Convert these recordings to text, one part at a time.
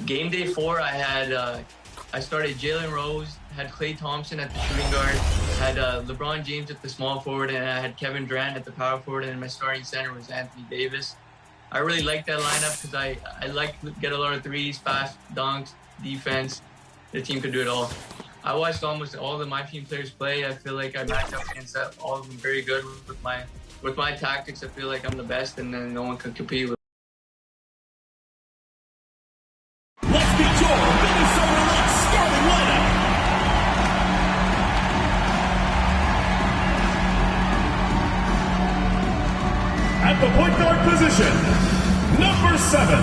Game day 4, I started Jalen Rose, had Klay Thompson at the shooting guard, had LeBron James at the small forward, and I had Kevin Durant at the power forward, and my starting center was Anthony Davis. I really liked that lineup because I like to get a lot of threes, fast dunks, defense. The team could do it all. I watched almost all of my team players play. I feel like I matched up against all of them very good with my tactics. I feel like I'm the best, and then no one can compete with. Let's meet your Minnesota Lynx starting lineup. At the point guard position, number 7,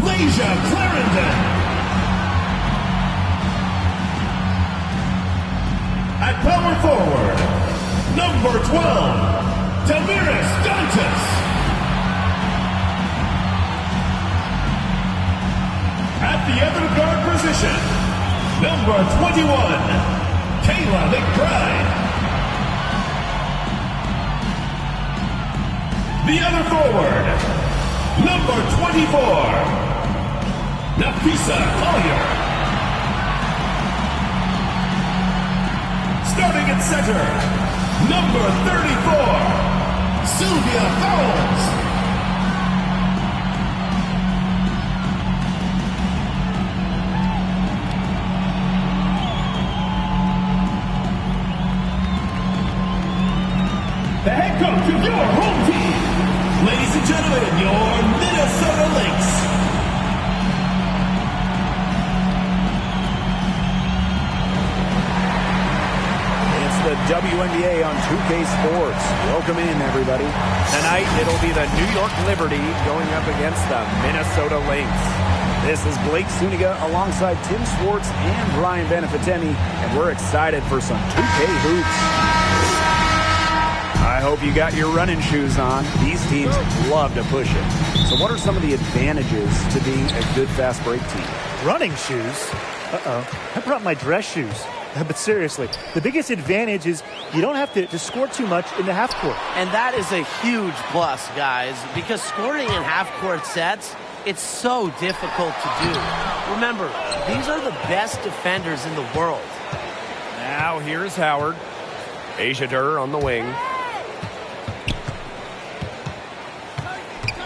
Lasia Clarendon. At power forward, number 12, Tamiris Dantas. At the other guard position, number 21, Kayla McBride. The other forward, number 24, Nafisa Collier. Starting at center, number 34, Sylvia Fowles. The head coach of your home team, ladies and gentlemen, your Minnesota Lynx. The WNBA on 2K Sports. Welcome in, everybody. Tonight, it'll be the New York Liberty going up against the Minnesota Lynx. This is Blake Zuniga alongside Tim Swartz and Brian Benefitemi, and we're excited for some 2K hoops. I hope you got your running shoes on. These teams love to push it. So what are some of the advantages to being a good fast break team? Running shoes? I brought my dress shoes. But seriously, the biggest advantage is you don't have to score too much in the half court. And that is a huge plus, guys, because scoring in half-court sets, it's so difficult to do. Remember, these are the best defenders in the world. Now here's Howard. Asia Durr on the wing.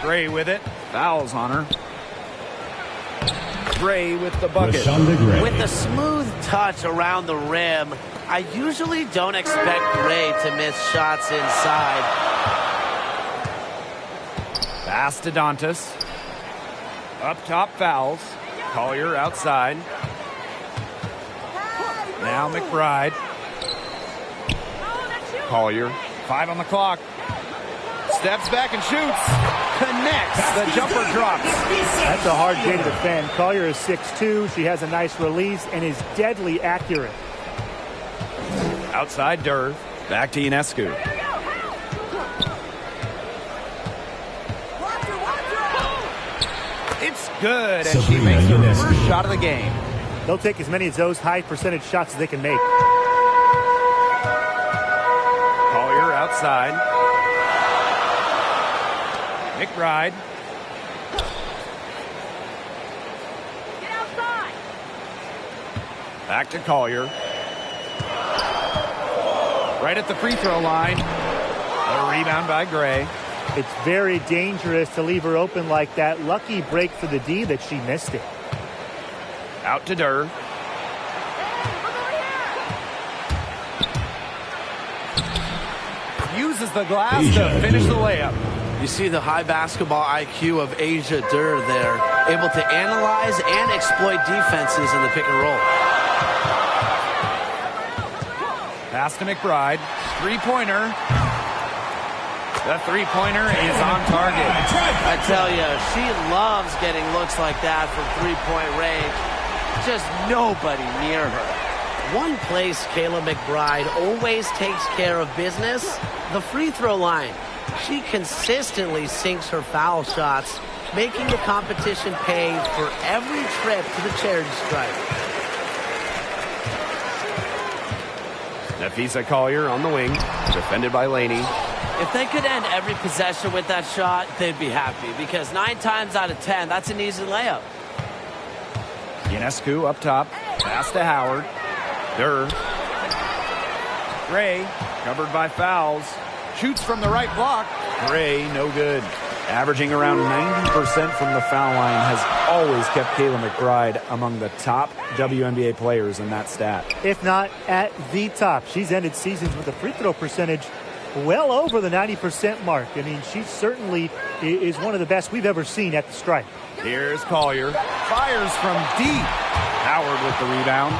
Gray with it. Fouls on her. Gray with the bucket. With a smooth touch around the rim, I usually don't expect Gray to miss shots inside. Pass to Dantas. Up top fouls. Collier outside. Now McBride. Collier. 5 on the clock. Steps back and shoots. Connects. The jumper drops. That's a hard game to defend. Collier is 6'2". She has a nice release and is deadly accurate. Outside Durr. Back to Ionescu. It's good, and she makes her first shot of the game. They'll take as many of those high percentage shots as they can make. Collier outside. McBride. Get outside. Back to Collier. Right at the free throw line. A rebound by Gray. It's very dangerous to leave her open like that. Lucky break for the D that she missed it. Out to Durr. Uses the glass to finish the layup. You see the high basketball IQ of Asia Durr there, able to analyze and exploit defenses in the pick and roll. Pass to McBride. Three-pointer. The three-pointer is on target. I tell you, she loves getting looks like that from three-point range. Just nobody near her. One place Kayla McBride always takes care of business, the free throw line. She consistently sinks her foul shots, making the competition pay for every trip to the charity stripe. Nafisa Collier on the wing, defended by Laney. If they could end every possession with that shot, they'd be happy, because 9 times out of 10, that's an easy layup. Ionescu up top. Pass to Howard. Durr. Gray, covered by fouls. Shoots from the right block. Gray, no good. Averaging around 90% from the foul line, has always kept Kayla McBride among the top WNBA players in that stat. If not at the top. She's ended seasons with a free throw percentage well over the 90% mark. I mean, she certainly is one of the best we've ever seen at the stripe. Here's Collier. Fires from deep. Howard with the rebound.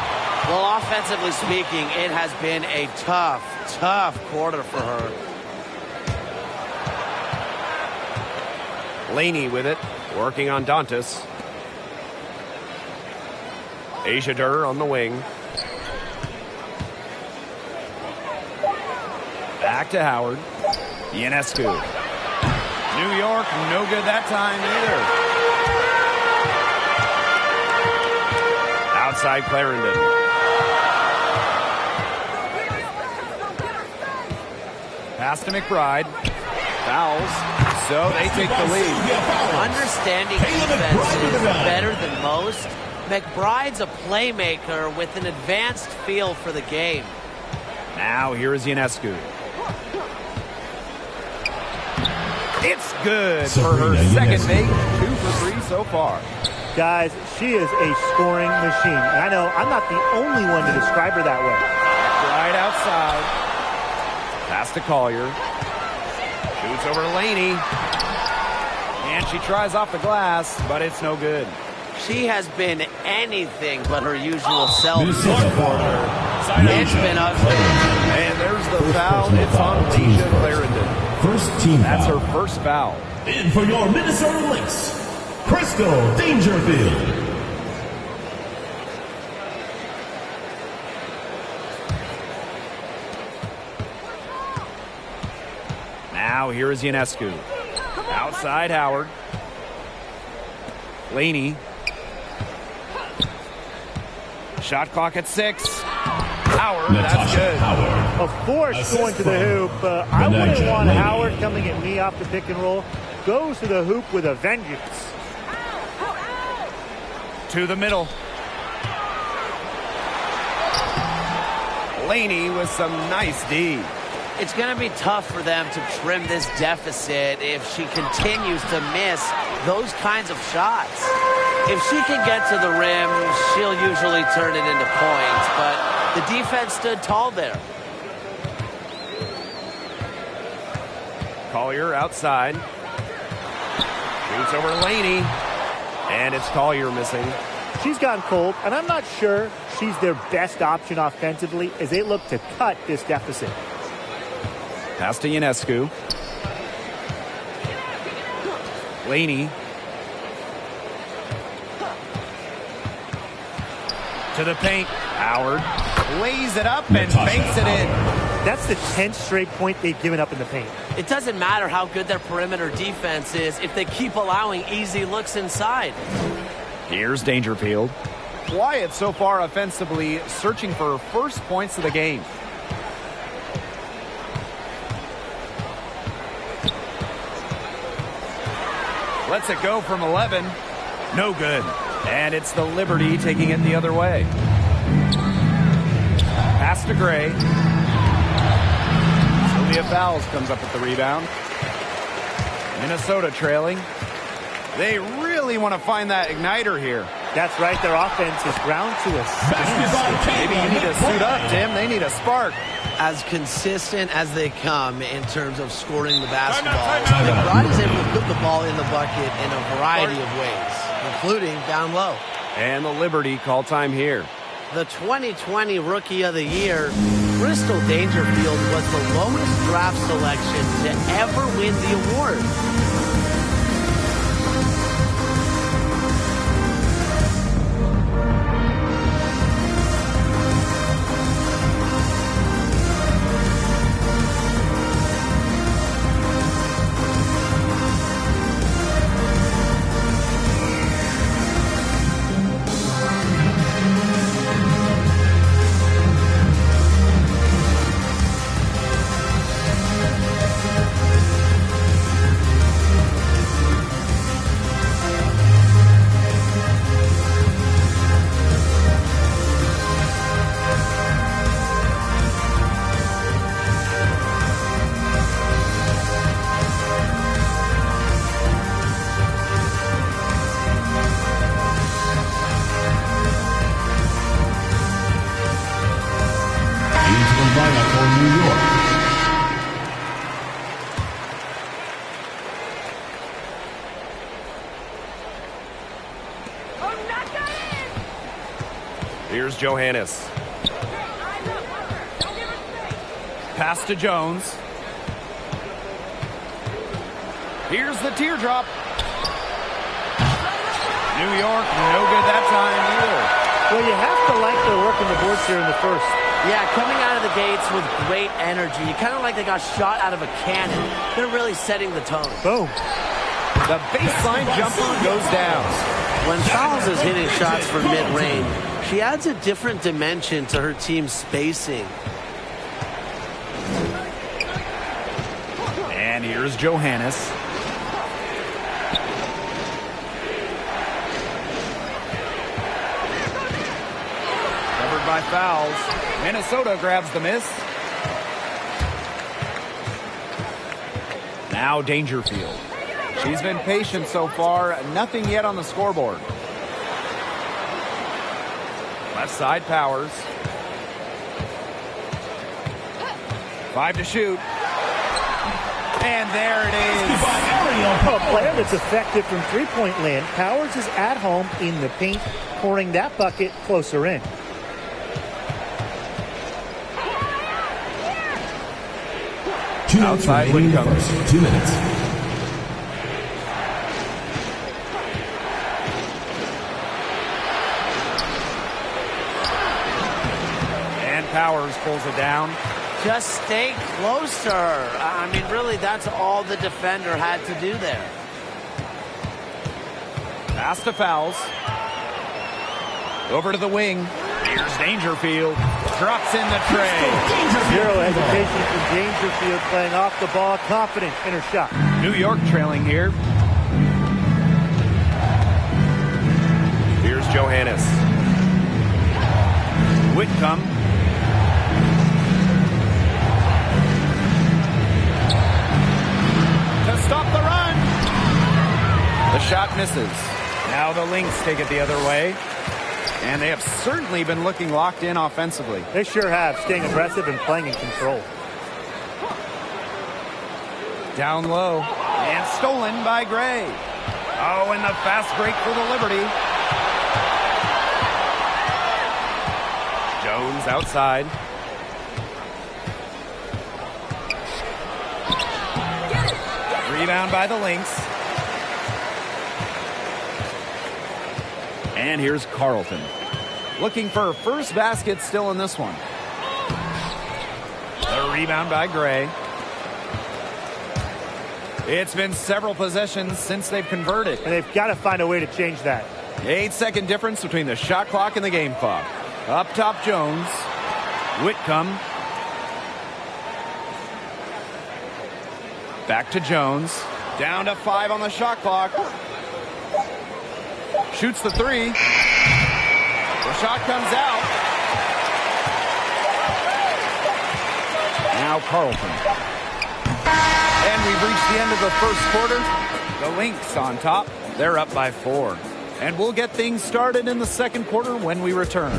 Well, offensively speaking, it has been a tough quarter for her. Laney with it, working on Dantas. Asia Durr on the wing. Back to Howard. Ionescu. New York, no good that time either. Outside Clarendon. Pass to McBride. Fouls. So they take the lead. Understanding defense is better than most. McBride's a playmaker with an advanced feel for the game. Now here is Ionescu. It's good for her second make. 2 for 3 so far. Guys, she is a scoring machine. And I know I'm not the only one to describe her that way. Right outside. Pass to Collier. Shoots over Laney. And she tries off the glass, but it's no good. She has been anything but her usual self. This is a foul. It's been ugly. And there's the foul. It's on Asia Clarendon. First team That's foul. her first foul. In for your Minnesota Lynx, Crystal Dangerfield. Now here is Ionescu. Outside Howard. Laney. Shot clock at 6. Howard, that's good. Howard. A force going to the hoop. I wouldn't want Howard coming at me off the pick and roll. Goes to the hoop with a vengeance. To the middle. Laney with some nice D. It's going to be tough for them to trim this deficit if she continues to miss those kinds of shots. If she can get to the rim, she'll usually turn it into points, but the defense stood tall there. Collier outside. Shoots over Laney. And it's Collier missing. She's gotten cold, and I'm not sure she's their best option offensively as they look to cut this deficit. Pass to Ionescu. Laney. To the paint. Howard lays it up and banks it in. That's the 10th straight point they've given up in the paint. It doesn't matter how good their perimeter defense is if they keep allowing easy looks inside. Here's Dangerfield. Quiet so far offensively, searching for first points of the game. Lets it go from 11. No good. And it's the Liberty taking it the other way. Pass to Gray. Sylvia Fowles comes up with the rebound. Minnesota trailing. They really want to find that igniter here. That's right. Their offense is ground to a standstill. Maybe you need to suit up, Tim. They need a spark. As consistent as they come in terms of scoring the basketball, McBride is able to put the ball in the bucket in a variety of ways, including down low. And the Liberty call time here. The 2020 Rookie of the Year, Crystal Dangerfield was the lowest draft selection to ever win the award. Knock that in. Here's Johannes. Pass to Jones. Here's the teardrop. New York, no good that time either. Well, you have to like their work on the boards here in the first. Yeah, coming out of the gates with great energy. Kind of like they got shot out of a cannon. They're really setting the tone. Boom. The baseline jumper goes down. When Fowles is hitting shots from mid-range, she adds a different dimension to her team's spacing. And here's Johannes. Covered by Fowles. Minnesota grabs the miss. Now Dangerfield. She's been patient so far. Nothing yet on the scoreboard. Left side Powers. 5 to shoot. And there it is. A player that's effective from three-point land. Powers is at home in the paint, pouring that bucket closer in. Outside Whitcomb. 2 minutes. And Powers pulls it down. Just stay closer. I mean, really, that's all the defender had to do there. Pass to Fowles. Over to the wing. Here's Dangerfield. Drops in the tray. Zero hesitation from Dangerfield, playing off the ball, confident in her shot. New York trailing here. Here's Johannes. Whitcomb. To stop the run. The shot misses. Now the Lynx take it the other way. And they have certainly been looking locked in offensively. They sure have, staying aggressive and playing in control. Down low. And stolen by Gray. Oh, and the fast break for the Liberty. Jones outside. Rebound by the Lynx. And here's Carlton. Looking for her first basket still in this one. The rebound by Gray. It's been several possessions since they've converted. And they've got to find a way to change that. 8-second difference between the shot clock and the game clock. Up top, Jones. Whitcomb. Back to Jones. Down to 5 on the shot clock. Shoots the 3. The shot comes out. Now Carlton. And we've reached the end of the first quarter. The Lynx on top. They're up by 4. And we'll get things started in the second quarter when we return.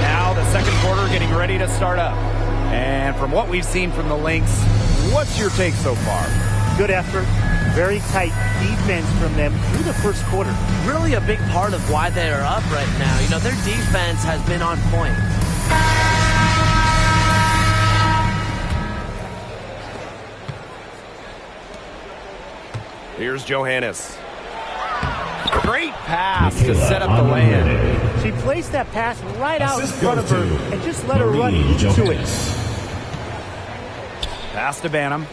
Now the second quarter getting ready to start up. And from what we've seen from the Lynx, what's your take so far? Good effort, very tight defense from them through the first quarter. Really a big part of why they are up right now. You know, their defense has been on point. Here's Johannes. Great pass to set up the lay-in. She placed that pass right out in front of her and just let her run into it. Pass to Banham.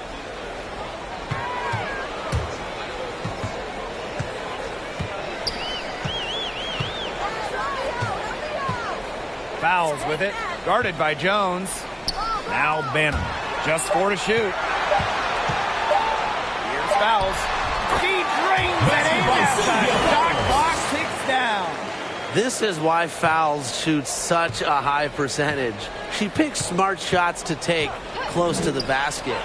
Fowles with it. Guarded by Jones. Now Banham. Just 4 to shoot. Here's Fowles. He drains it in. The shot clock ticks down. This is why Fowles shoots such a high percentage. She picks smart shots to take close to the basket.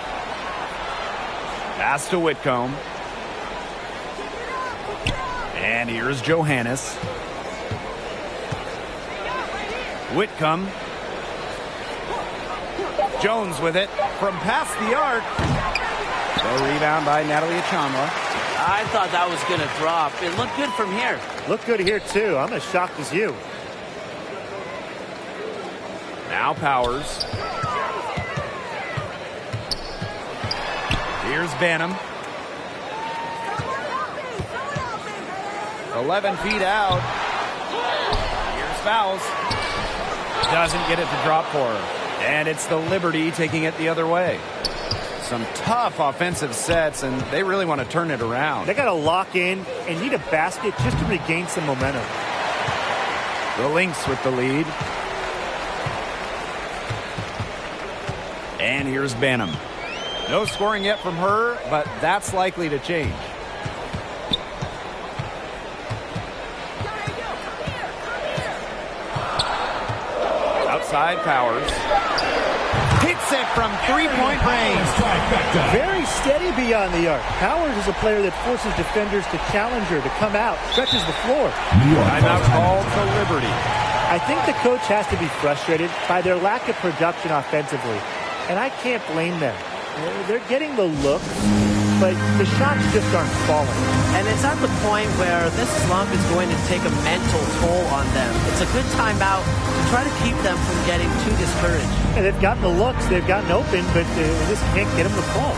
Pass to Whitcomb. And here's Johannes. Whitcomb. Jones with it from past the arc. The rebound by Natalie Achamwa. I thought that was going to drop. It looked good from here. Looked good here, too. I'm as shocked as you. Now Powers. Here's Banham. 11 feet out. Here's Fouls. Doesn't get it to drop for her. And it's the Liberty taking it the other way. Some tough offensive sets, and they really want to turn it around. They got to lock in and need a basket just to regain some momentum. The Lynx with the lead. And here's Banham. No scoring yet from her, but that's likely to change. Outside Powers. Hits it from three-point range. Very steady beyond the arc. Powers is a player that forces defenders to challenge her, to come out, stretches the floor. Timeout called to Liberty. I think the coach has to be frustrated by their lack of production offensively, and I can't blame them. They're getting the looks, but the shots just aren't falling. And it's at the point where this slump is going to take a mental toll on them. It's a good timeout to try to keep them from getting too discouraged. And they've gotten the looks, they've gotten open, but they just can't get them to fall.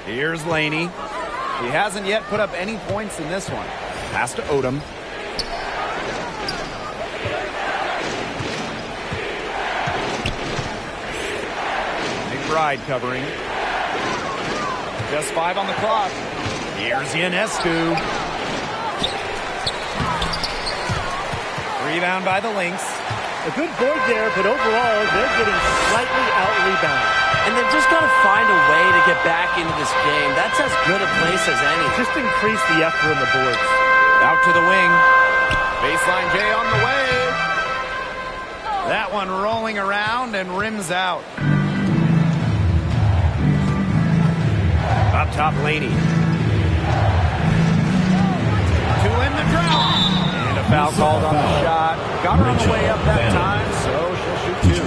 Here's Laney. She hasn't yet put up any points in this one. Pass to Odom. McBride covering. Just 5 on the clock. Here's Ionescu. Rebound by the Lynx. A good board there, but overall, they're getting slightly out-rebounded. And they've just got to find a way to get back into this game. That's as good a place as any. Just increase the effort on the boards. Out to the wing. Baseline J on the way. That one rolling around and rims out. Up top, Laney. To end the drought. And a foul called on the shot. Got her on the way up that time, so she'll shoot 2.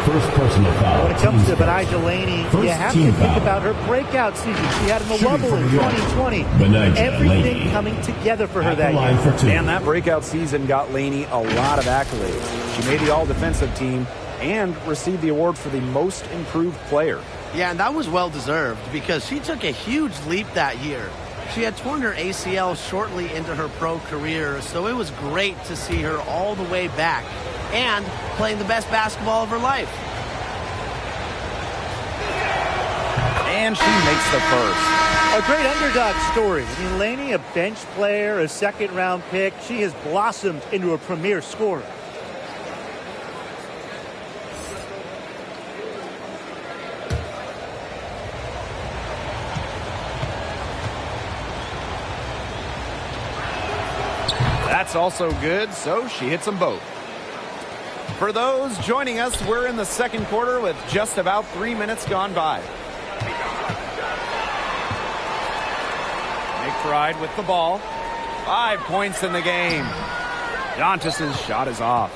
First personal foul. When it comes to Benijah Laney, you have to think about her breakout season. She had in the level in 2020. Everything coming together for her that year. And that breakout season got Laney a lot of accolades. She made the all-defensive team and received the award for the most improved player. Yeah, and that was well-deserved because she took a huge leap that year. She had torn her ACL shortly into her pro career, so it was great to see her all the way back and playing the best basketball of her life. And she makes the first. A great underdog story. I mean, Laney, a bench player, a second-round pick. She has blossomed into a premier scorer. That's also good, so she hits them both. For those joining us, we're in the second quarter with just about 3 minutes gone by. McBride with the ball. 5 points in the game. Dantas' shot is off.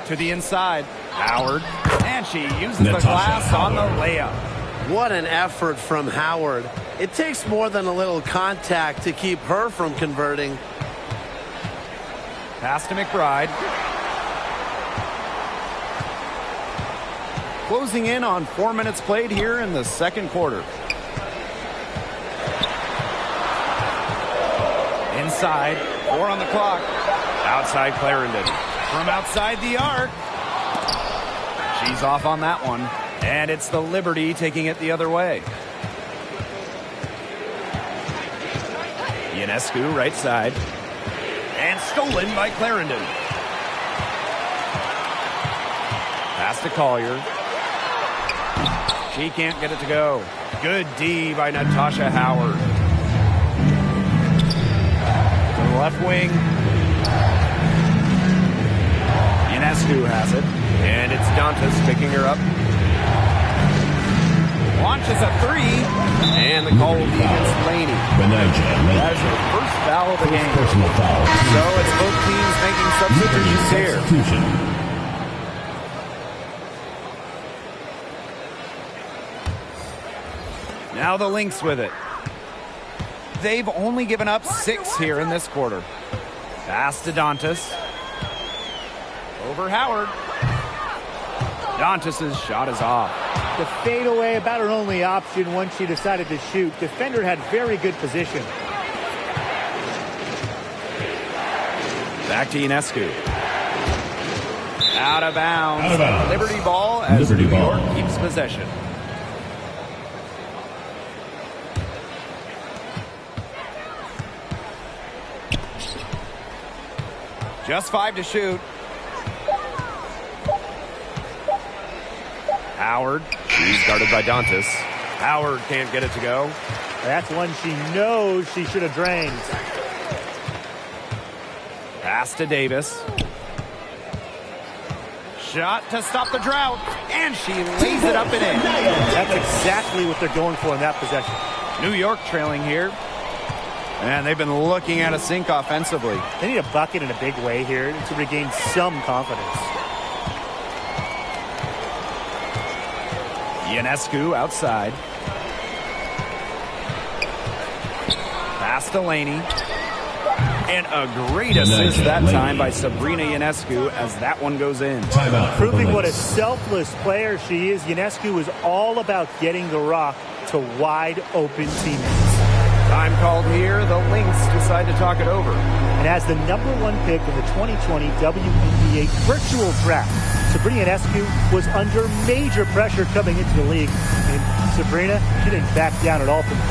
To the inside. Howard. And she uses the glass on the layup. What an effort from Howard. It takes more than a little contact to keep her from converting. Pass to McBride. Closing in on 4 minutes played here in the second quarter. Inside. 4 on the clock. Outside Clarendon. From outside the arc. She's off on that one. And it's the Liberty taking it the other way. Ionescu right side. And stolen by Clarendon. Pass to Collier. She can't get it to go. Good D by Natasha Howard. To the left wing. Ionescu has it. And it's Dantas picking her up. Launches a 3. And the call will be against Laney. That is her first foul of the game. So it's both teams making substitutions here. Now the Lynx with it. They've only given up 6 here in this quarter. Pass to Dantas. Over Howard. Dantas' shot is off. The fadeaway about her only option once she decided to shoot. Defender had very good position. Back to Ionescu. Out of bounds. Liberty ball as New York keeps possession. Just 5 to shoot. Howard. She's guarded by Dantas. Howard can't get it to go. That's one she knows she should have drained. Pass to Davis. Shot to stop the drought. And she lays it up and in. That's exactly what they're going for in that possession. New York trailing here. And they've been looking at a sink offensively. They need a bucket in a big way here to regain some confidence. Ionescu outside. Pass to Laney. And a great assist that time by Sabrina Ionescu as that one goes in. Proving what a selfless player she is, Ionescu is all about getting the rock to wide open teammates. Time called here. The Lynx decide to talk it over. And as the #1 pick in the 2020 WNBA virtual draft, Sabrina Ionescu was under major pressure coming into the league. And Sabrina, she didn't back down at all from it.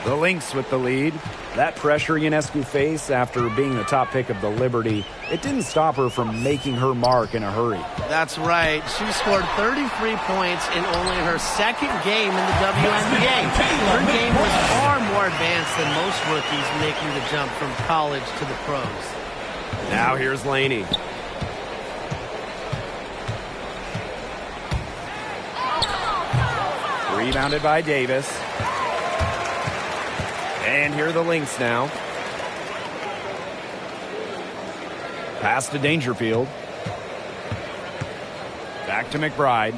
The Lynx with the lead. That pressure Ionescu faced after being the top pick of the Liberty, it didn't stop her from making her mark in a hurry. That's right. She scored 33 points in only her second game in the WNBA. Her game was far more advanced than most rookies making the jump from college to the pros. Now here's Laney. Rebounded by Davis. And here are the Lynx now. Pass to Dangerfield. Back to McBride.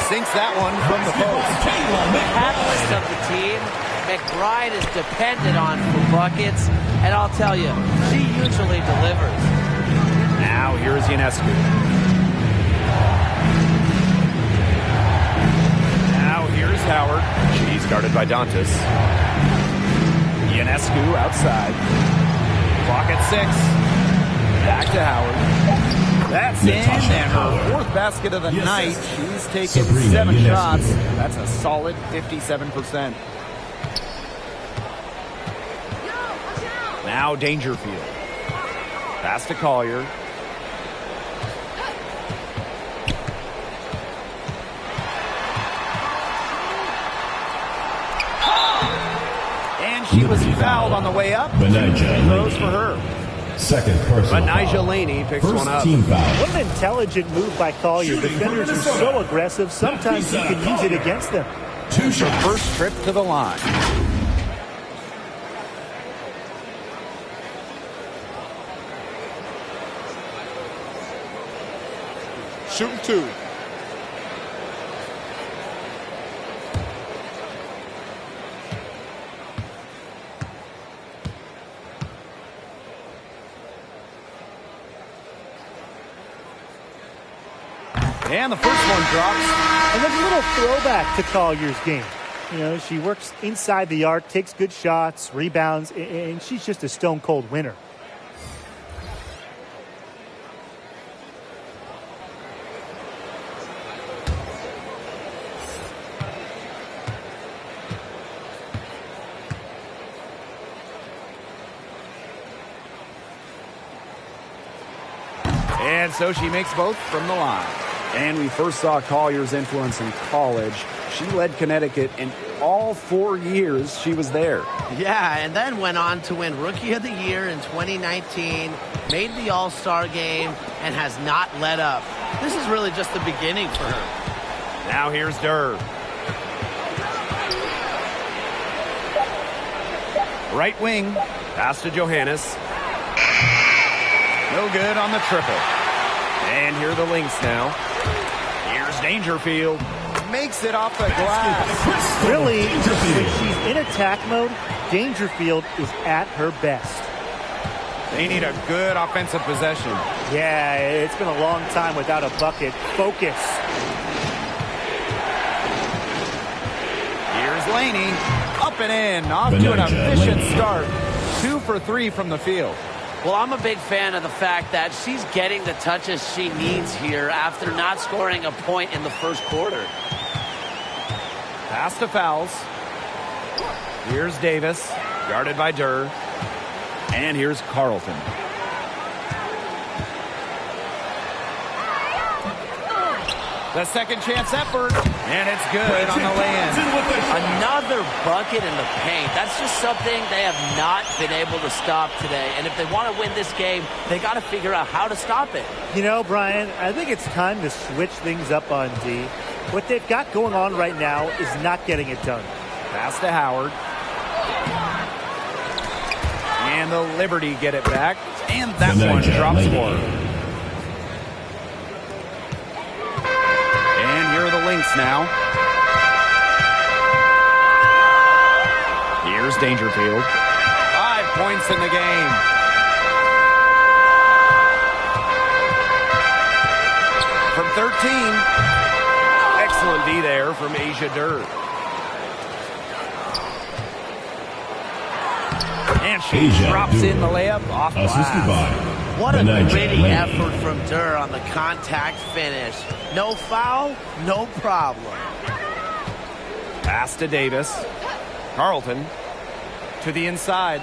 Sinks that one from the post. Catalyst of the team. McBride is dependent on for buckets. And I'll tell you, she usually delivers. Now here's Ionescu. Now here's Howard. She's guarded by Dantas. Ionescu outside. Clock at 6. Back to Howard. That's in, and her 4th basket of the night. She's taken 7 shots. That's a solid 57%. Now Dangerfield. Pass to Collier. She was fouled on the way up. Two throws for her. Second personal But foul. Laney picks First one up. team foul. What an intelligent move by Collier. Defenders are so aggressive, sometimes you can use it against them. Two shots. First trip to the line. Shooting two. And the first one drops. And there's a little throwback to Collier's game. You know, she works inside the arc, takes good shots, rebounds, and she's just a stone-cold winner. And so she makes both from the line. And we first saw Collier's influence in college. She led Connecticut in all 4 years she was there. Yeah, and then went on to win Rookie of the Year in 2019, made the All-Star game, and has not let up. This is really just the beginning for her. Now here's Durr. Right wing, pass to Johannes. No good on the triple. And here are the Lynx now. Here's Dangerfield. Makes it off the glass. Really, when she's in attack mode, Dangerfield is at her best. They need a good offensive possession. Yeah, it's been a long time without a bucket. Focus. Here's Laney. Up and in. Off to an efficient start. 2 for 3 from the field. Well, I'm a big fan of the fact that she's getting the touches she needs here after not scoring a point in the first quarter. Pass to Fowles. Here's Davis, guarded by Durr. And here's Carlton. The second chance effort, and it's good on the lay-in. Another bucket in the paint. That's just something they have not been able to stop today. And if they want to win this game, they got to figure out how to stop it. You know, Brian, I think it's time to switch things up on D. What they've got going on right now is not getting it done. Pass to Howard. And the Liberty get it back. And that one drops for her. And here are the Lynx now. Here's Dangerfield. 5 points in the game. From 13. Excellent D there from Asia Durr. And she drops in the layup off glass. What a gritty effort from Durr on the contact finish. No foul, no problem. Pass to Davis. Carlton to the inside.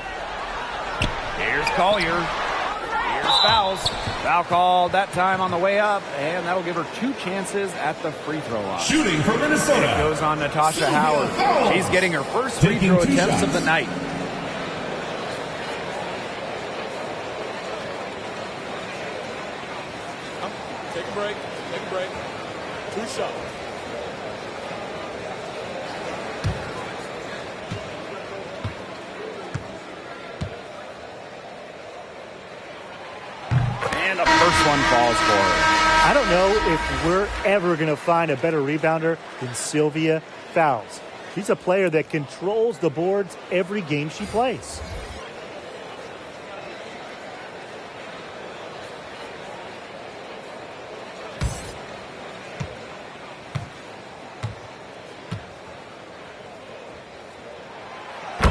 Here's Collier. Here's Fowles. Foul called that time on the way up, and that'll give her 2 chances at the free throw line. Shooting for Minnesota. It goes on Natasha Howard. She's getting her first free throw attempts of the night. Take a break. Take a break. 2 shots. And the first one falls for her. I don't know if we're ever going to find a better rebounder than Sylvia Fowles. She's a player that controls the boards every game she plays.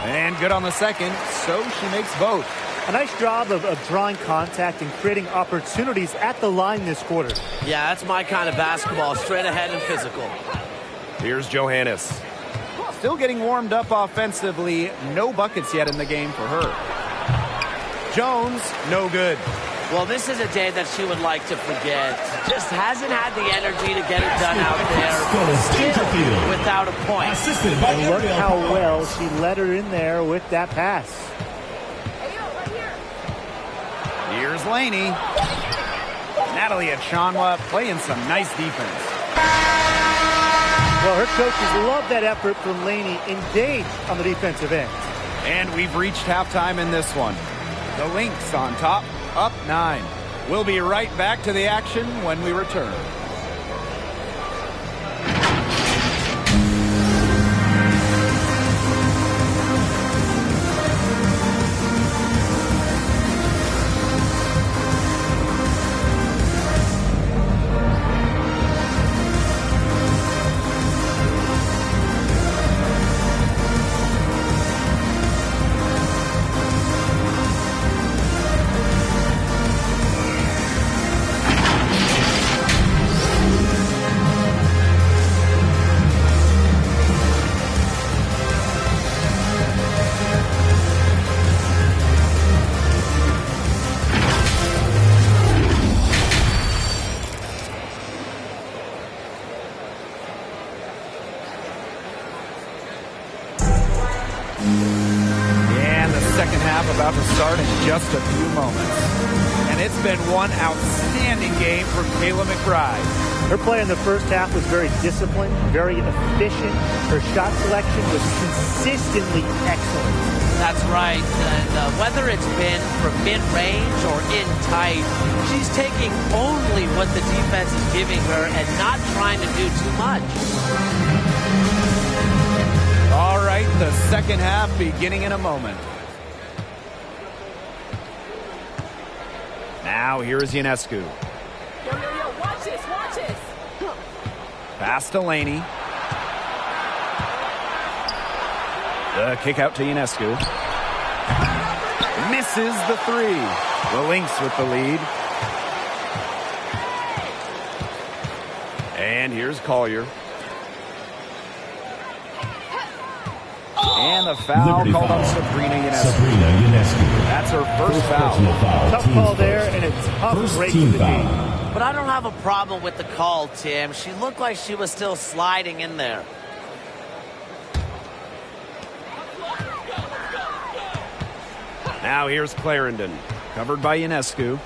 And good on the second, so she makes both. A nice job of drawing contact and creating opportunities at the line this quarter. Yeah, that's my kind of basketball, straight ahead and physical. Here's Johannes. Still getting warmed up offensively. No buckets yet in the game for her. Jones, no good. Well, this is a day that she would like to forget. Just hasn't had the energy to get it done out there. Still without a point. And look how well she let her in there with that pass. Here's Laney. Natalie Achanwa playing some nice defense. Well, her coaches love that effort from Laney, engaged on the defensive end. And we've reached halftime in this one. The Lynx on top, up 9. We'll be right back to the action when we return. And the second half about to start in just a few moments. And it's been one outstanding game from Kayla McBride. Her play in the first half was very disciplined, very efficient. Her shot selection was consistently excellent. That's right. And whether it's been from mid-range or in tight, she's taking only what the defense is giving her and not trying to do too much. All right, the second half beginning in a moment. Now here's Ionescu. Yo, watch this, watch this. Pass to Laney. The kick out to Ionescu. Misses the 3. The Lynx with the lead. And here's Collier. And a foul called on Sabrina Ionescu. That's her first foul. Tough call there, and a tough break in the game. But I don't have a problem with the call, Tim. She looked like she was still sliding in there. Now here's Clarendon. Covered by Ionescu.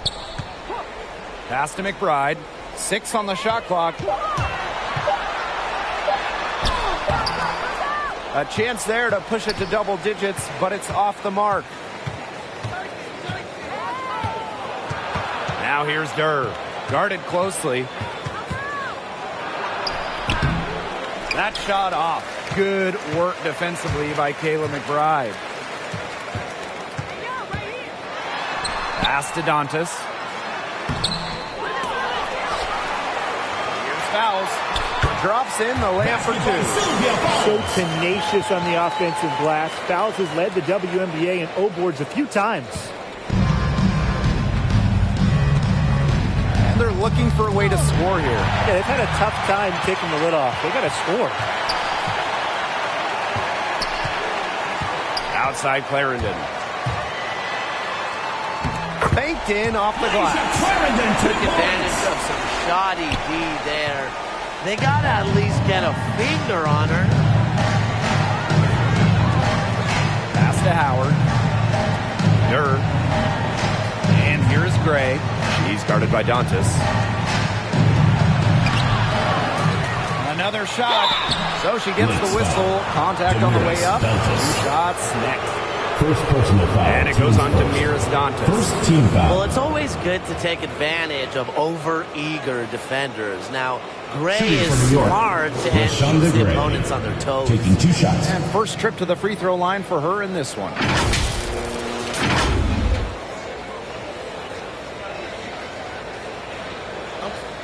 Pass to McBride. 6 on the shot clock. A chance there to push it to double digits, but it's off the mark. Now here's Durr. Guarded closely. That shot off. Good work defensively by Kayla McBride. Pass to Dantas. Here's fouls. Drops in the layup for 2. So tenacious on the offensive glass. Fouls has led the WNBA in O boards a few times. And they're looking for a way to score here. Yeah, they've had a tough time taking the lid off. They got to score. Outside Clarendon. Banked in off the glass. Took advantage of some shoddy D there. They got to at least get a finger on her. Pass to Howard. Durr. And here's Gray. She's guarded by Dantas. Another shot. So she gets the whistle. Contact on the way up. 2 shots next. First personal foul. And it goes on to Miras Dantas. First team foul. Well, it's always good to take advantage of over-eager defenders. Now, Gray is smart and keeps the opponents on their toes. Taking 2 shots. And first trip to the free throw line for her in this one.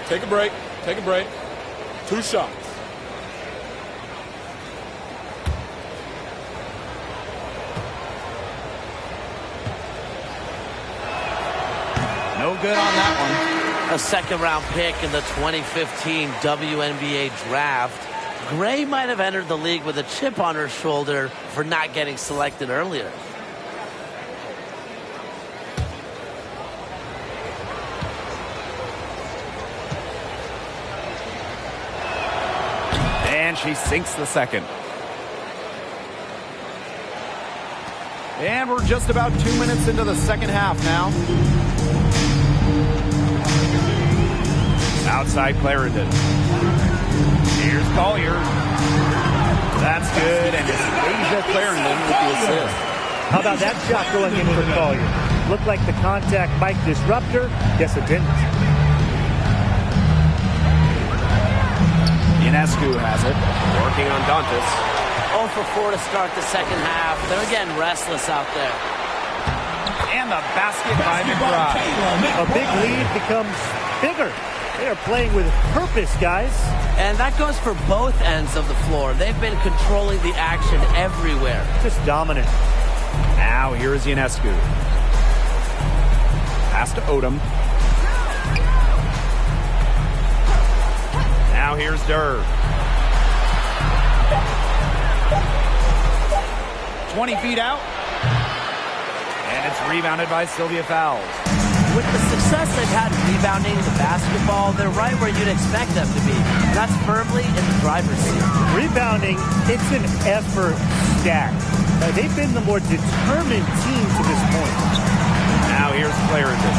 Take a break. Take a break. 2 shots. No good on that one. A second-round pick in the 2015 WNBA draft. Gray might have entered the league with a chip on her shoulder for not getting selected earlier. And she sinks the second. And we're just about 2 minutes into the second half now. Outside Clarendon. Here's Collier. That's good, and it's Asia Clarendon with the assist. How about that shot going in for Collier? Looked like the contact might disrupt her. Guess it didn't. Ionescu has it, working on Dantas. 0 for 4 to start the second half. They're getting restless out there. And the basket by McBride. A big lead becomes bigger. They are playing with purpose, guys. And that goes for both ends of the floor. They've been controlling the action everywhere. Just dominant. Now here is Ionescu. Pass to Odom. Now here's Durr. 20 feet out. And it's rebounded by Sylvia Fowles. With the success they've had rebounding the basketball, they're right where you'd expect them to be. That's firmly in the driver's seat. Rebounding, it's an effort stat. They've been the more determined team to this point. Now here's Clarendon.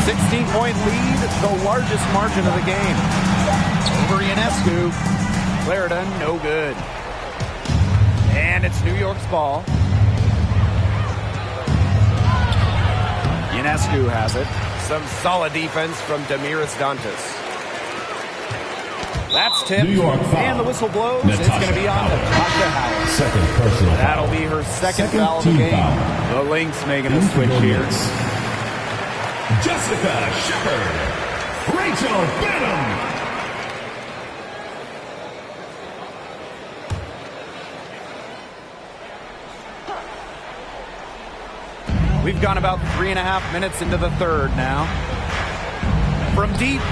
16-point lead, the largest margin of the game. Over Ionescu. Clarendon, no good. And it's New York's ball. Ionescu has it. Some solid defense from Damiris Dantas. That's tipped. New York foul. And the whistle blows. It's going to be on Natasha Howard. Second personal foul. That'll be her second foul of the game. Foul. The Lynx making a switch here. Jessica Shepard. Rachel Benham. We've gone about 3.5 minutes into the third now. From deep.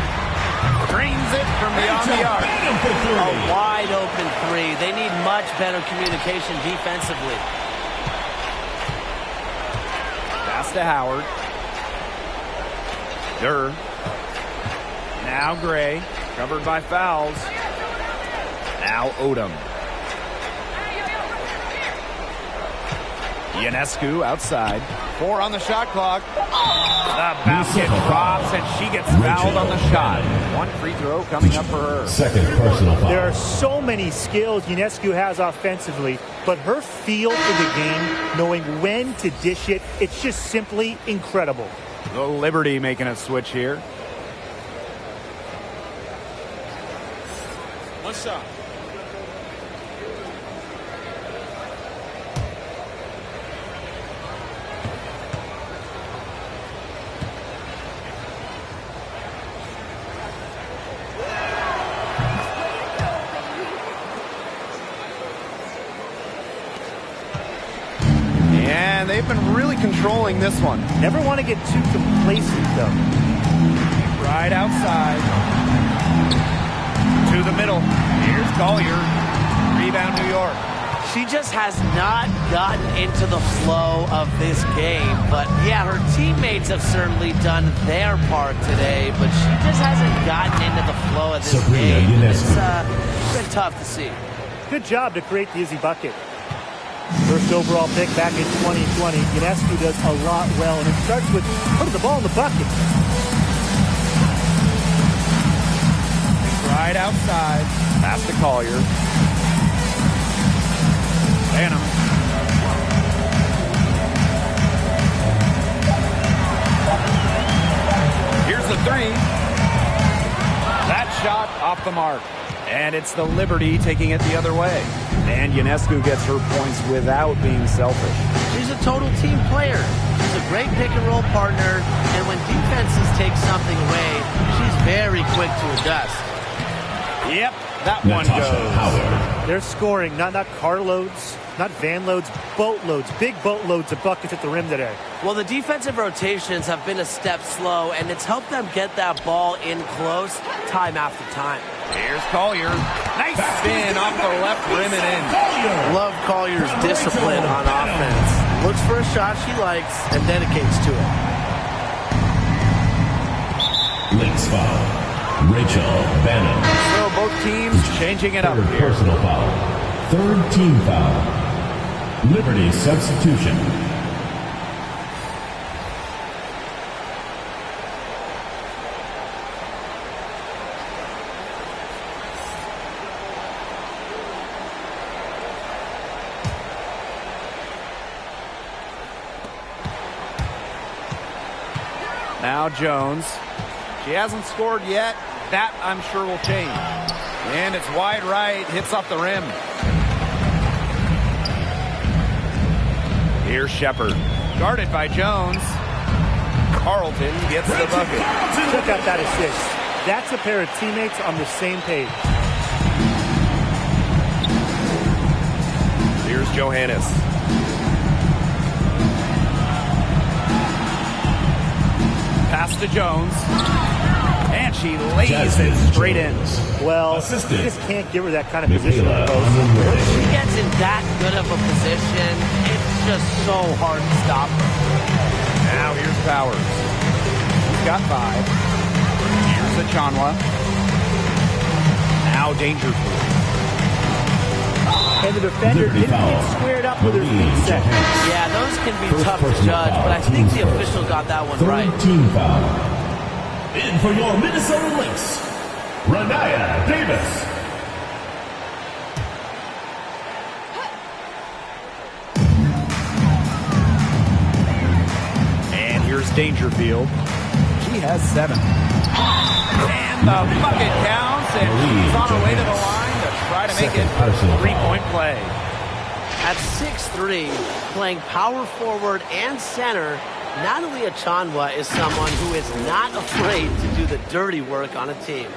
Drains it from beyond the arc. A wide open three. They need much better communication defensively. Pass to Howard. Durr. Now Gray. Covered by fouls. Now Odom. Ionescu outside. 4 on the shot clock. The basket drops and she gets fouled on the shot. 1 free throw coming up for her. Second personal foul. There are so many skills Ionescu has offensively, but her feel for the game, knowing when to dish it, it's just simply incredible. The Liberty making a switch here. One shot. And they've been really controlling this one. Never want to get too complacent, though. Right outside. To the middle. Here's Collier. Rebound New York. She just has not gotten into the flow of this game. But yeah, her teammates have certainly done their part today, but she just hasn't gotten into the flow of this game. It's been tough to see. Good job to create the easy bucket. First overall pick back in 2020. Ionescu does a lot well, and it starts with putting the ball in the bucket. Right outside. Pass to Collier. Banham. Here's the three. That shot off the mark. And it's the Liberty taking it the other way. And Ionescu gets her points without being selfish. She's a total team player. She's a great pick-and-roll partner, and when defenses take something away, she's very quick to adjust. Yep, that one goes. Howard. They're scoring, not carloads, not van loads, boatloads, big boatloads of buckets at the rim today. Well, the defensive rotations have been a step slow, and it's helped them get that ball in close time after time. Here's Collier. Nice spin off the left rim and in. Love Collier's discipline on offense. Looks for a shot she likes and dedicates to it. Lynx foul. Rachel Bannon. So both teams changing it up Third here. personal foul. Third team foul. Liberty substitution. Now Jones. She hasn't scored yet. That, I'm sure, will change. And it's wide right. Hits off the rim. Here's Shepard. Guarded by Jones. Carlton gets the bucket. Check out that assist. That's a pair of teammates on the same page. Here's Johannes. Pass to Jones. And she lays it straight in. Well, Assisted. you just can't give her that kind of position in the Michaela post. When she gets in that good of a position, it's just so hard to stop her. Now here's Powers. He's got 5. Here's Achanwa. Now Dangerfield. And the defender Liberty didn't foul. get squared up with her feet set. Yeah, those can be First tough to personal judge, foul, but I think the team first. official got that one Third right. team foul. In for your Minnesota Lynx, Renaya Davis. And here's Dangerfield. She has 7. And the bucket counts, and she's on her way to the line to try to make it a 3-point play. At 6'3", playing power forward and center, Natalie Achanwa is someone who is not afraid to do the dirty work on a team.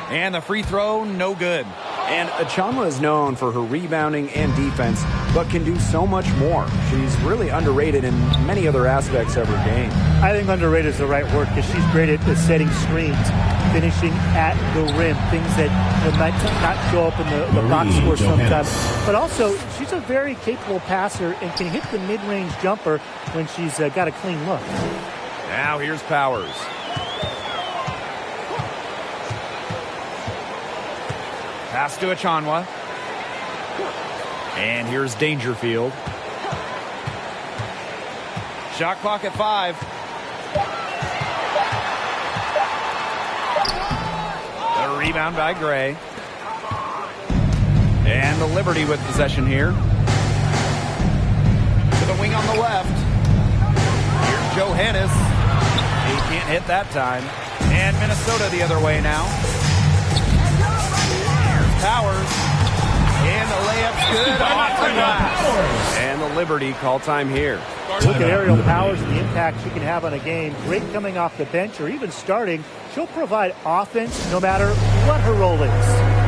And the free throw, no good. And Achanwa is known for her rebounding and defense, but can do so much more. She's really underrated in many other aspects of her game. I think underrated is the right word because she's great at setting screens, finishing at the rim, things that might not show up in the box score sometimes. But also, she's a very capable passer and can hit the mid-range jumper when she's got a clean look. Now here's Powers. Pass to Achanwa. And here's Dangerfield. Shot clock at 5. The rebound by Gray. And the Liberty with possession here. To the wing on the left. Here's Johannes. He can't hit that time. And Minnesota the other way now. Powers, and the layup's good off the glass. And the Liberty call time here. Look at Aerial Powers and the impact she can have on a game. Great coming off the bench or even starting. She'll provide offense no matter what her role is.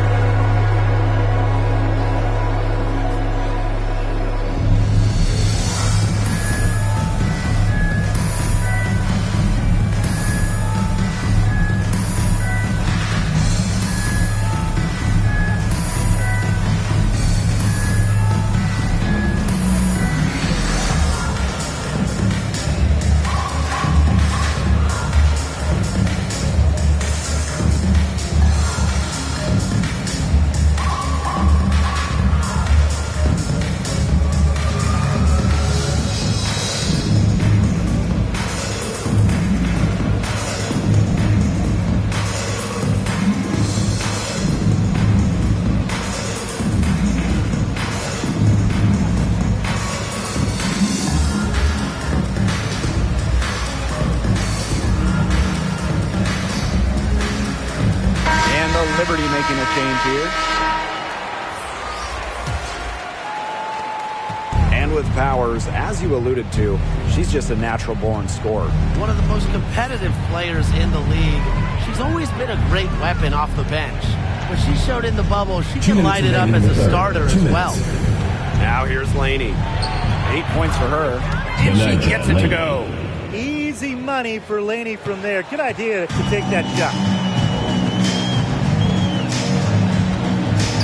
Liberty making a change here. And with Powers, as you alluded to, she's just a natural-born scorer. One of the most competitive players in the league. She's always been a great weapon off the bench. When she showed in the bubble, she can light it up as a starter as well. Now here's Laney. 8 points for her. And she gets it to go. Easy Easy money for Laney from there. Good idea to take that shot.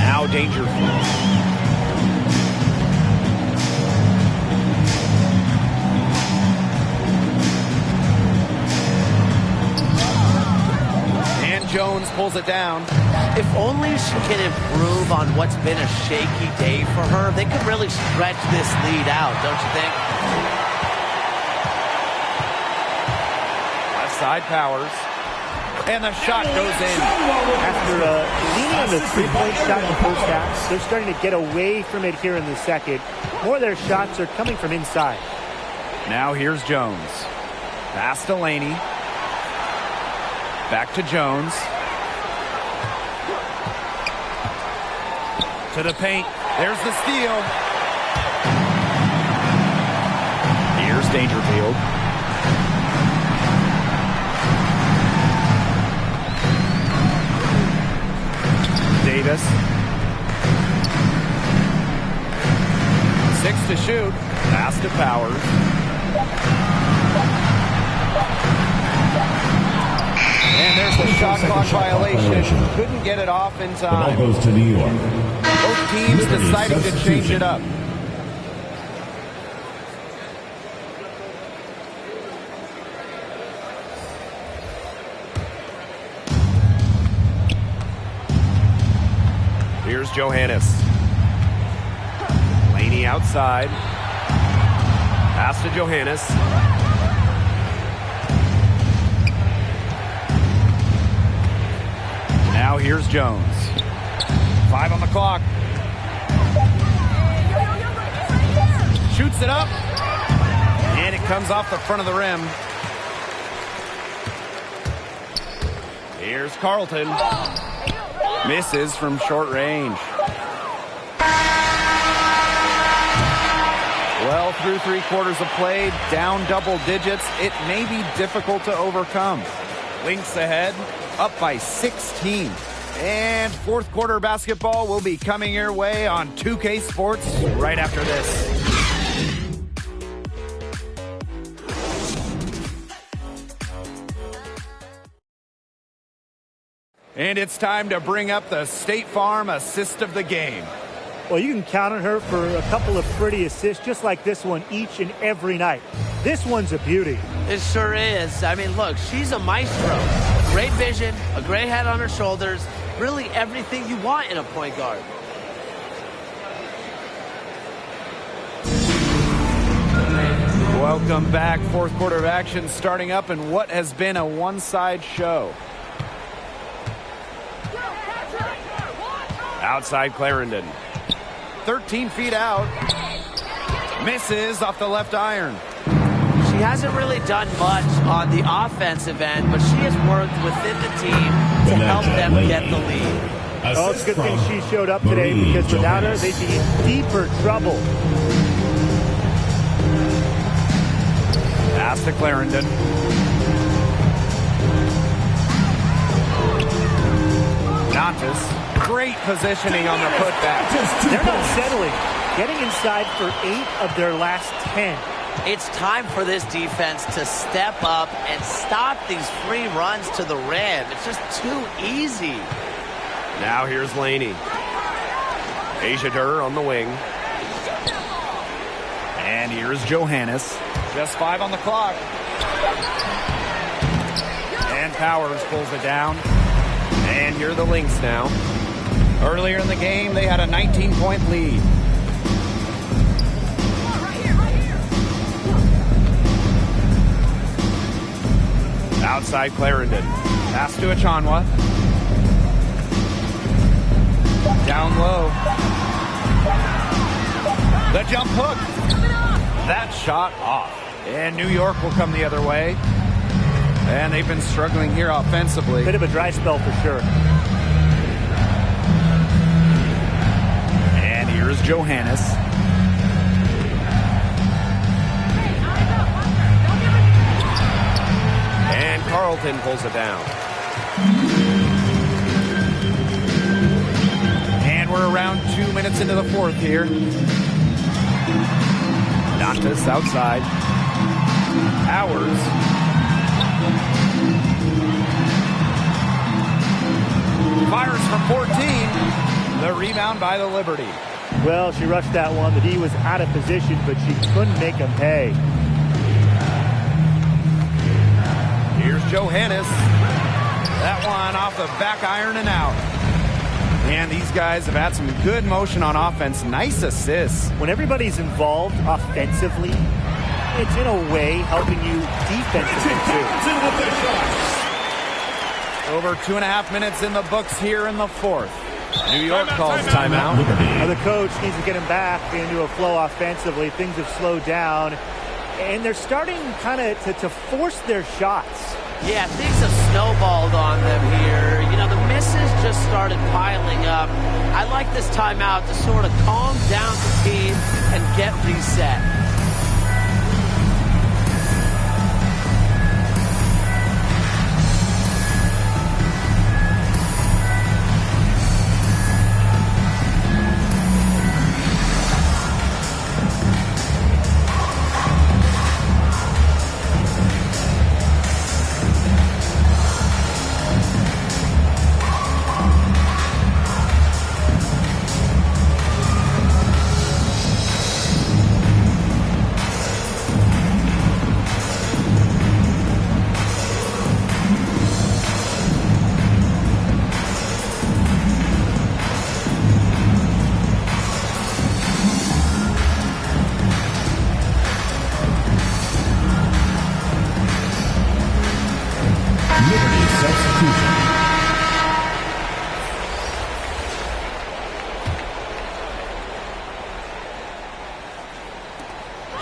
Now Dangerfield. And Jones pulls it down. If only she can improve on what's been a shaky day for her, they could really stretch this lead out, don't you think? Left side Powers. And the shot goes in. After leaning on the three-point shot in the first half, they're starting to get away from it here in the second. More of their shots are coming from inside. Now here's Jones. Pass to Laney. Back to Jones. To the paint. There's the steal. Here's Dangerfield. Davis. 6 to shoot. Pass to Powers. And there's the shot clock violation. Couldn't get it off in time. The ball goes to New York. Both teams deciding to change it up. Here's Johannes. Laney outside. Pass to Johannes. Now here's Jones. 5 on the clock. Shoots it up. And it comes off the front of the rim. Here's Carlton. Misses from short range. Well, through 3/4 of play, down double digits. It may be difficult to overcome. Lynx ahead, up by 16. And fourth quarter basketball will be coming your way on 2K Sports right after this. And it's time to bring up the State Farm assist of the game. Well, you can count on her for a couple of pretty assists just like this one each and every night. This one's a beauty. It sure is. I mean, look, she's a maestro. Great vision, a great head on her shoulders, really everything you want in a point guard. Welcome back. Fourth quarter of action starting up in what has been a one-side show. Outside Clarendon. 13 feet out. Misses off the left iron. She hasn't really done much on the offensive end, but she has worked within the team to help them get the lead. Oh, it's a good thing she showed up today because without her, they'd be in deeper trouble. Pass to Clarendon. Nantes. Great positioning on the putback. They're not settling. Getting inside for 8 of their last 10. It's time for this defense to step up and stop these free runs to the rim. It's just too easy. Now here's Laney. Asia Durr on the wing. And here's Johannes. Just 5 on the clock. And Powers pulls it down. And here are the Lynx now. Earlier in the game, they had a 19-point lead. Outside Clarendon. Pass to Achanwa. Down low. The jump hook. That shot off. And New York will come the other way. And they've been struggling here offensively. Bit of a dry spell for sure. And here's Johannes. And Carlton pulls it down. And we're around 2 minutes into the fourth here. Nantes outside. Powers. by the Liberty. Well, she rushed that one. The D was out of position, but she couldn't make him pay. Here's Johannes. That one off the back iron and out. And these guys have had some good motion on offense. Nice assists. When everybody's involved offensively, it's in a way helping you defensively too. Over 2.5 minutes in the books here in the fourth. New York calls timeout. Now the coach needs to get him back into a flow offensively. Things have slowed down, and they're starting kind of to force their shots. Yeah, things have snowballed on them here. You know, the misses just started piling up. I like this timeout to sort of calm down the team and get reset.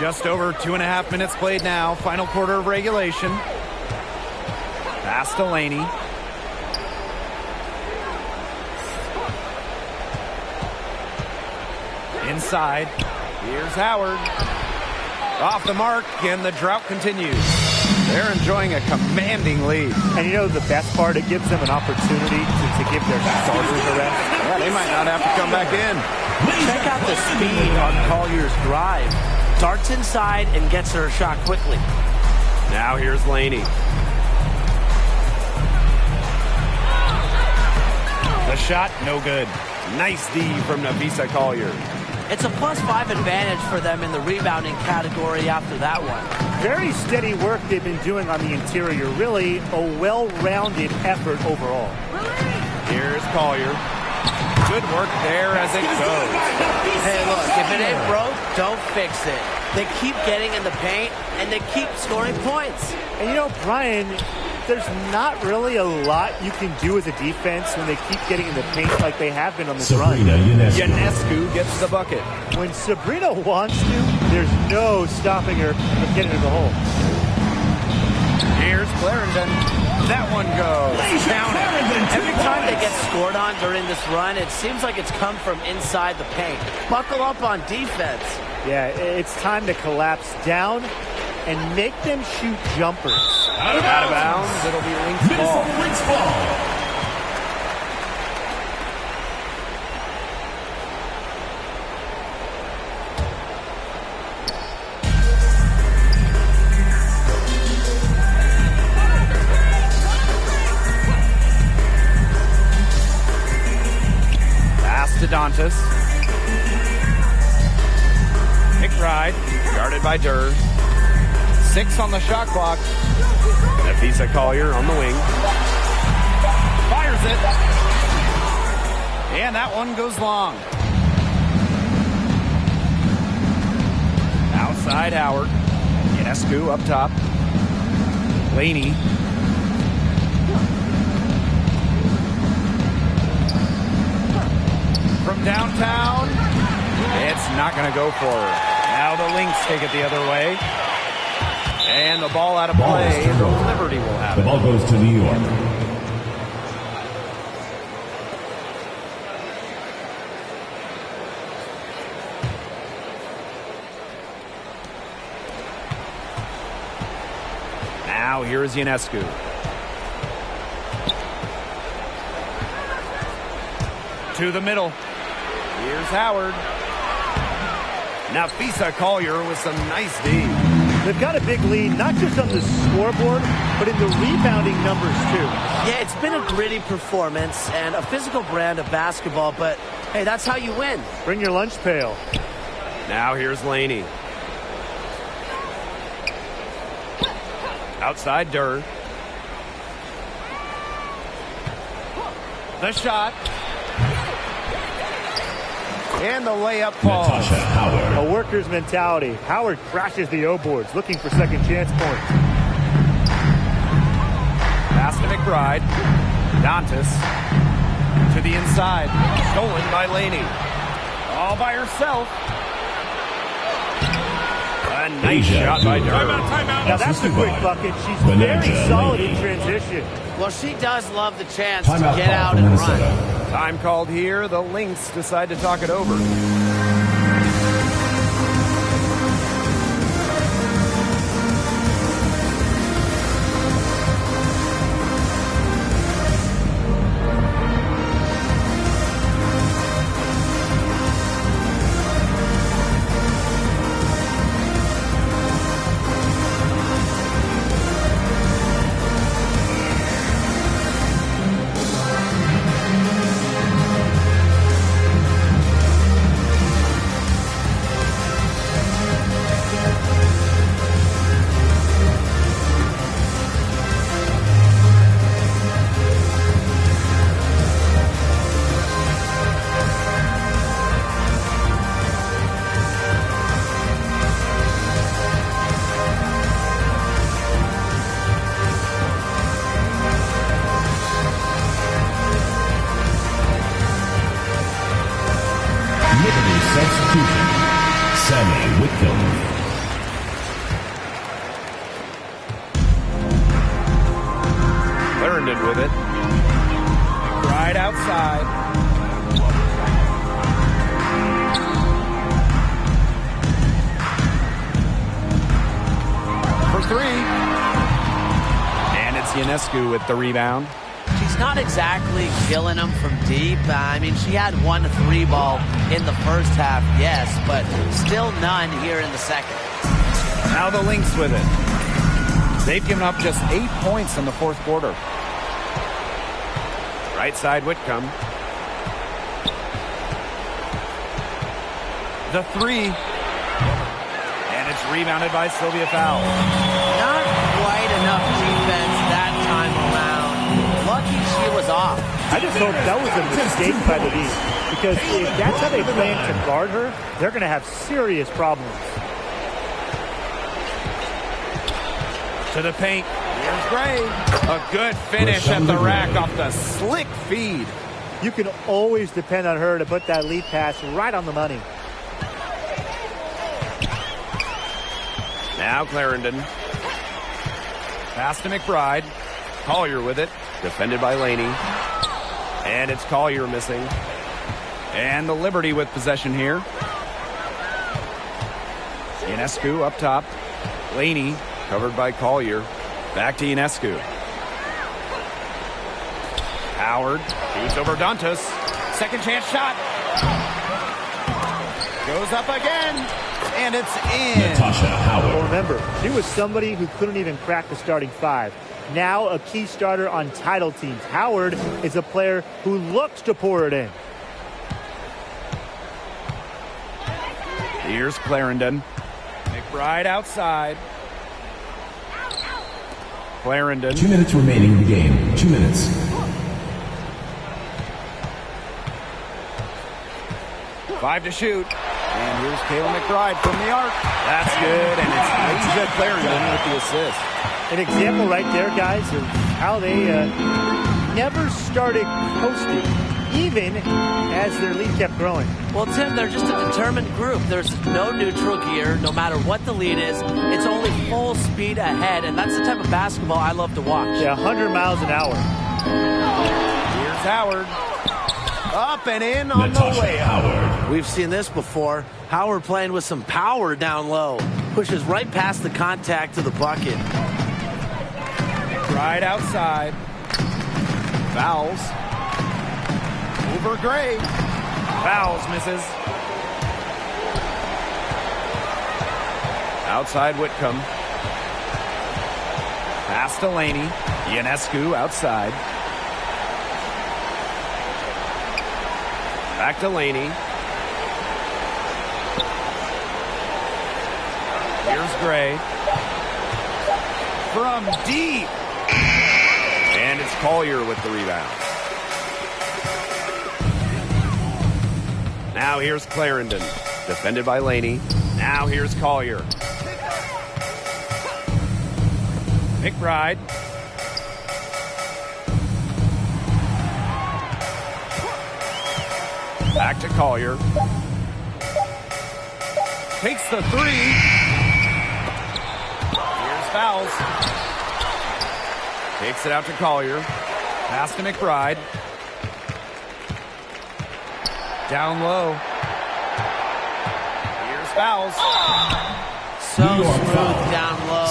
Just over 2.5 minutes played now. Final quarter of regulation. Pass to Laney. Inside. Here's Howard. Off the mark, and the drought continues. They're enjoying a commanding lead. And you know the best part? It gives them an opportunity to give their starters a rest. Yeah, they might not have to come back in. Check out the speed on Collier's drive. Darts inside and gets her a shot quickly. Now here's Laney. The shot, no good. Nice D from Nafisa Collier. It's a +5 advantage for them in the rebounding category after that one. Very steady work they've been doing on the interior. Really a well-rounded effort overall. Here's Collier. Good work there as it goes. Hey, look, if it ain't broke, don't fix it. They keep getting in the paint, and they keep scoring points. And you know, Brian, there's not really a lot you can do as a defense when they keep getting in the paint like they have been on this run. Ionescu gets the bucket. When Sabrina wants to, there's no stopping her from getting to the hole. Here's Clarendon. That one goes. Down it. Every time they get scored on during this run, it seems like it's come from inside the paint. Buckle up on defense. Yeah, it's time to collapse down and make them shoot jumpers. Out of bounds. It'll be Lynx ball. Lynx ball. Pass to Dantas. McBride, guarded by Durr. 6 on the shot clock. Nafisa Collier on the wing. Fires it. And that one goes long. Outside Howard. Ionescu up top. Laney. From downtown. It's not going to go for her. Now the Lynx take it the other way. And the ball out of play. The Liberty will have it. The ball goes to New York. Now here is Ionescu. To the middle. Here's Howard. Nafisa Collier with some nice D. They've got a big lead, not just on the scoreboard, but in the rebounding numbers, too. Yeah, it's been a gritty performance and a physical brand of basketball, but, hey, that's how you win. Bring your lunch pail. Now here's Laney. Outside Durr. The shot. And the layup falls. Natasha Howard. A worker's mentality. Howard crashes the O-boards, looking for second chance points. Pass to McBride. Dantas to the inside. Stolen by Laney. All by herself. A nice shot by Durr. Now that's a quick bucket. She's very solid in transition. Well, she does love the chance to Timeout get call out for and Minnesota. run. Time called here. The Lynx decide to talk it over. Liberty substitution. Sammy Whitcomb. Clarendon with it. Right outside. For three. And it's Ionescu with the rebound. She's not exactly killing them from deep. I mean, she had 1 3 ball in the first half, yes, but still none here in the second. Now the Lynx with it. They've given up just 8 points in the fourth quarter. Right side Whitcomb. The three. And it's rebounded by Sylvia Fowles. Not quite enough defense that time around. Lucky she was off. I just hope that was a mistake by the D, because if that's how they plan to guard her, they're going to have serious problems. To the paint. Here's Gray. A good finish at the rack off the slick feed. You can always depend on her to put that lead pass right on the money. Now Clarendon. Pass to McBride. Collier with it. Defended by Laney. And it's Collier missing. And the Liberty with possession here. Ionescu up top. Laney covered by Collier. Back to Ionescu. Howard shoots over Dantas. Second chance shot. Goes up again. And it's in. Natasha Howard. Well, remember, she was somebody who couldn't even crack the starting five. Now a key starter on title teams. Howard is a player who looks to pour it in. Here's Clarendon. McBride outside. Clarendon. 2 minutes remaining in the game. 2 minutes. Five to shoot. And here's Kayla McBride from the arc. That's good. And it's Lisa Clarendon with the assist. An example right there, guys, of how they never started coasting, even as their lead kept growing. Well, Tim, they're just a determined group. There's no neutral gear. No matter what the lead is, it's only full speed ahead, and that's the type of basketball I love to watch. Yeah, 100 miles an hour. Here's Howard. Up and in on Natasha the way. Howard. We've seen this before. Howard playing with some power down low. Pushes right past the contact to the bucket. Right outside. Fouls. Over Gray. Fouls misses. Outside Whitcomb. Pass to Laney. Ionescu outside. Back to Laney. Here's Gray. From deep. And it's Collier with the rebound. Now here's Clarendon. Defended by Laney. Now here's Collier. McBride. Back to Collier. Takes the three. Here's fouls. Takes it out to Collier. Pass to McBride. Down low. Here's fouls. So smooth down low.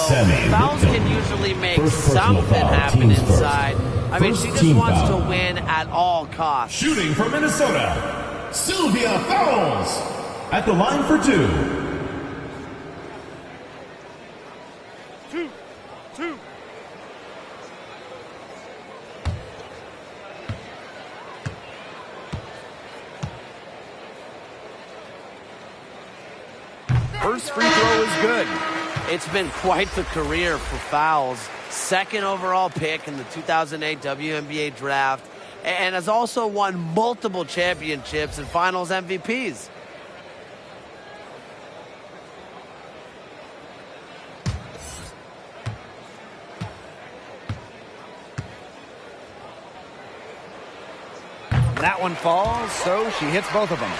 Fouls can usually make something happen inside. I mean, she just wants to win at all costs. Shooting for Minnesota, Sylvia Fowles at the line for two. First free throw is good. It's been quite the career for Fowles. Second overall pick in the 2008 WNBA draft, and has also won multiple championships and finals MVPs. That one falls, so she hits both of them.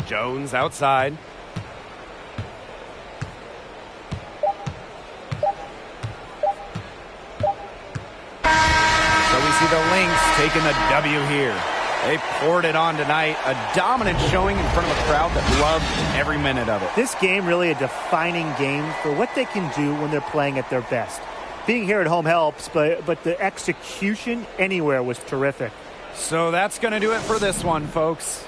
Jones outside. So we see the Lynx taking the W here. They poured it on tonight. A dominant showing in front of a crowd that loved every minute of it. This game really a defining game for what they can do when they're playing at their best. Being here at home helps, but the execution anywhere was terrific. So that's going to do it for this one, folks.